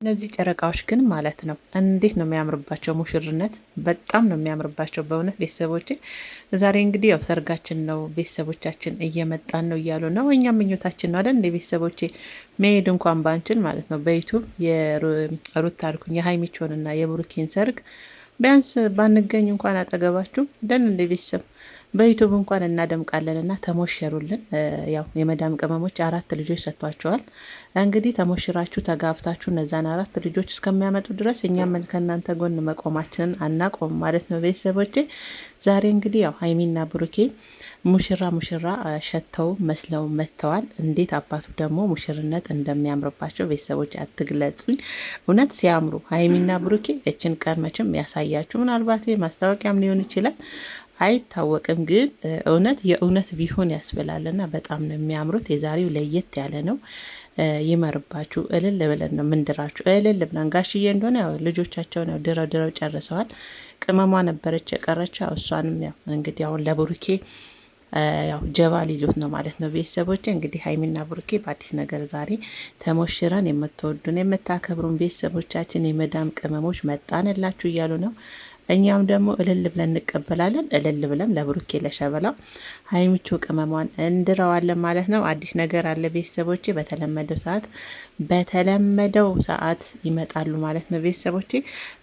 እነዚህ ጨረቃዎች ግን ማለት ነው እንዴት ነው የሚያምርባቸው! ሙሽርነት በጣም ነው የሚያምርባቸው በእውነት ቤተሰቦቼ። ዛሬ እንግዲህ ያው ሰርጋችን ነው፣ ቤተሰቦቻችን እየመጣን ነው እያሉ ነው። እኛም ምኞታችን ነው አይደል እንደ ቤተሰቦቼ መሄድ እንኳን ባንችል ማለት ነው በዩቱብ የሩት አልኩኝ የሀይሚቾንና የብሩኬን ሰርግ ቢያንስ ባንገኝ እንኳን አጠገባችሁ ደን እንደ ቤተሰብ በዩቱብ እንኳን እናደምቃለን እና ተሞሸሩልን። ያው የመዳም ቅመሞች 4 ልጆች ሰጥቷቸዋል። እንግዲህ ተሞሽራችሁ ተጋብታችሁ እነዛን 4 ልጆች እስከሚያመጡ ድረስ እኛም ከእናንተ ጎን መቆማችንን አናቆም ማለት ነው ቤተሰቦቼ። ዛሬ እንግዲህ ያው ሀይሚና ብሩኬ ሙሽራ ሸተው መስለው መጥተዋል። እንዴት አባቱ ደግሞ ሙሽርነት እንደሚያምርባቸው ቤተሰቦች አትግለጹኝ። እውነት ሲያምሩ ሀይሚና ብሩኬ እችን ቀን መቼም ያሳያችሁ። ምናልባት ማስታወቂያም ሊሆን ይችላል አይታወቅም፣ ግን እውነት የእውነት ቢሆን ያስብላልና በጣም ነው የሚያምሩት። የዛሬው ለየት ያለ ነው። ይመርባችሁ። እልል ብለን ነው ምንድራችሁ፣ እልል ብለን ጋሽዬ እንደሆነ ያው ልጆቻቸውን ያው ድረው ጨርሰዋል። ቅመሟ ነበረች የቀረችው፣ እሷንም ያው እንግዲህ አሁን ለብሩኬ ያው ጀባ ሊሉት ነው ማለት ነው ቤተሰቦች። እንግዲህ ሀይሚና ብሩኬ በአዲስ ነገር ዛሬ ተሞሽረን የምትወዱን የምታከብሩን ቤተሰቦቻችን የመዳም ቅመሞች መጣንላችሁ እያሉ ነው። እኛም ደግሞ እልል ብለን እንቀበላለን። እልል ብለን ለብሩኬ ለሸበላው ሀይሚቾ ቅመሟን እንድረዋለን ማለት ነው። አዲስ ነገር አለ ቤተሰቦቼ። በተለመደው ሰዓት ይመጣሉ ማለት ነው ቤተሰቦቼ።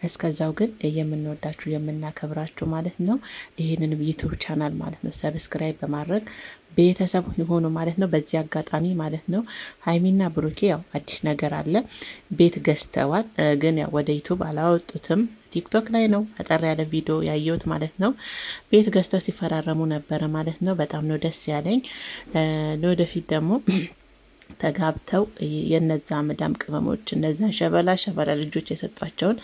እስከዛው ግን የምንወዳችሁ የምናከብራችሁ ማለት ነው ይህንን ዩቱብ ቻናል ማለት ነው ሰብስክራይብ በማድረግ ቤተሰብ የሆኑ ማለት ነው። በዚህ አጋጣሚ ማለት ነው ሀይሚና ብሩኬ ያው አዲስ ነገር አለ፣ ቤት ገዝተዋል። ግን ያው ወደ ዩቱብ አላወጡትም። ቲክቶክ ላይ ነው አጠር ያለ ቪዲዮ ያየሁት ማለት ነው። ቤት ገዝተው ሲፈራረሙ ነበረ ማለት ነው። በጣም ነው ደስ ያለኝ። ለወደፊት ደግሞ ተጋብተው የነዛ መዳም ቅመሞች እነዛን ሸበላ ልጆች የሰጧቸውን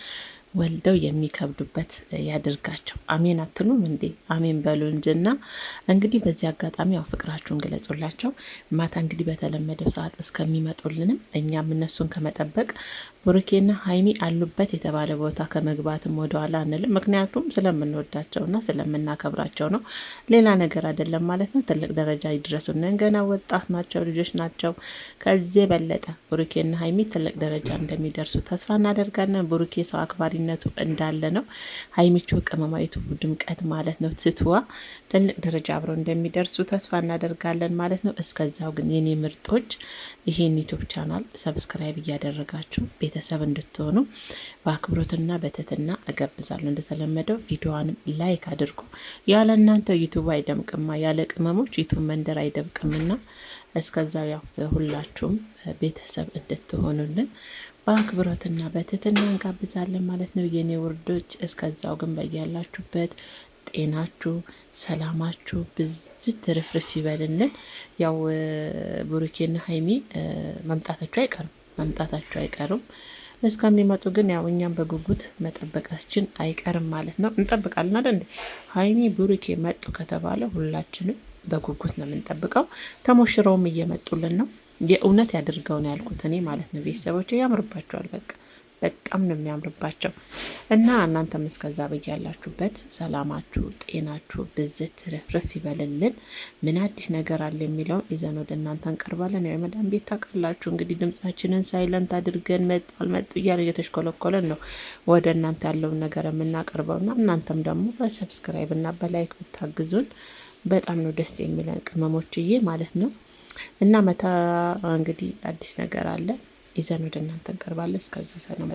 ወልደው የሚከብዱበት ያድርጋቸው። አሜን አትሉም እንዴ? አሜን በሉ እንጂና እንግዲህ በዚህ አጋጣሚ ያው ፍቅራችሁን ግለጹላቸው። ማታ እንግዲህ በተለመደው ሰዓት እስከሚመጡልንም እኛም እነሱን ከመጠበቅ ብሩኬና ሀይሚ አሉበት የተባለ ቦታ ከመግባትም ወደኋላ አንልም። ምክንያቱም ስለምንወዳቸውና ስለምናከብራቸው ነው፣ ሌላ ነገር አይደለም ማለት ነው። ትልቅ ደረጃ ይድረሱልን። ገና ወጣት ናቸው፣ ልጆች ናቸው። ከዚህ የበለጠ ብሩኬና ሀይሚ ትልቅ ደረጃ እንደሚደርሱ ተስፋ እናደርጋለን። ብሩኬ ሰው አክባሪ ነቱ እንዳለ ነው። ሀይሚቾ ቅመማዊቱ ድምቀት ማለት ነው ትትዋ ትልቅ ደረጃ አብረው እንደሚደርሱ ተስፋ እናደርጋለን ማለት ነው። እስከዛው ግን የኔ ምርጦች ይሄን ዩቲዩብ ቻናል ሰብስክራይብ እያደረጋችሁ ቤተሰብ እንድትሆኑ በአክብሮትና በትህትና እጋብዛለሁ። እንደተለመደው ቪዲዮዋንም ላይክ አድርጉ። ያለ እናንተ ዩቲዩብ አይደምቅማ፣ ያለ ቅመሞች ዩቲዩብ መንደር አይደምቅምና እስከዛው ያው ሁላችሁም ቤተሰብ እንድትሆኑልን በአክብሮትና በትህትና እንጋብዛለን ማለት ነው የኔ ውርዶች። እስከዛው ግን በያላችሁበት ጤናችሁ ሰላማችሁ ብዝት ትርፍርፍ ይበልልን። ያው ብሩኬና ሀይሚ መምጣታቸው አይቀርም። እስከሚመጡ ግን ያው እኛም በጉጉት መጠበቃችን አይቀርም ማለት ነው። እንጠብቃለን አይደል? ሀይሚ ብሩኬ መጡ ከተባለ ሁላችንም በጉጉት ነው የምንጠብቀው። ተሞሽረውም እየመጡልን ነው። የእውነት ያድርገው ነው ያልኩት እኔ ማለት ነው ቤተሰቦች። ያምርባቸዋል፣ በጣም ነው የሚያምርባቸው። እና እናንተም እስከዛ በያላችሁበት ሰላማችሁ ጤናችሁ ብዝት ትርፍርፍ ይበልልን። ምን አዲስ ነገር አለ የሚለውን ይዘን ወደ እናንተ እንቀርባለን። ያው የመዳም ቤት ታውቃላችሁ እንግዲህ ድምጻችንን ሳይለንት አድርገን መጡ እያለ እየተሽኮለኮለን ነው ወደ እናንተ ያለውን ነገር የምናቀርበው እና እናንተም ደግሞ በሰብስክራይብ እና በላይክ ብታግዙን በጣም ነው ደስ የሚለን ቅመሞችዬ ማለት ነው። እና መታ እንግዲህ አዲስ ነገር አለ ይዘን ወደ እናንተ እንቀርባለን። እስከዛ ሰላም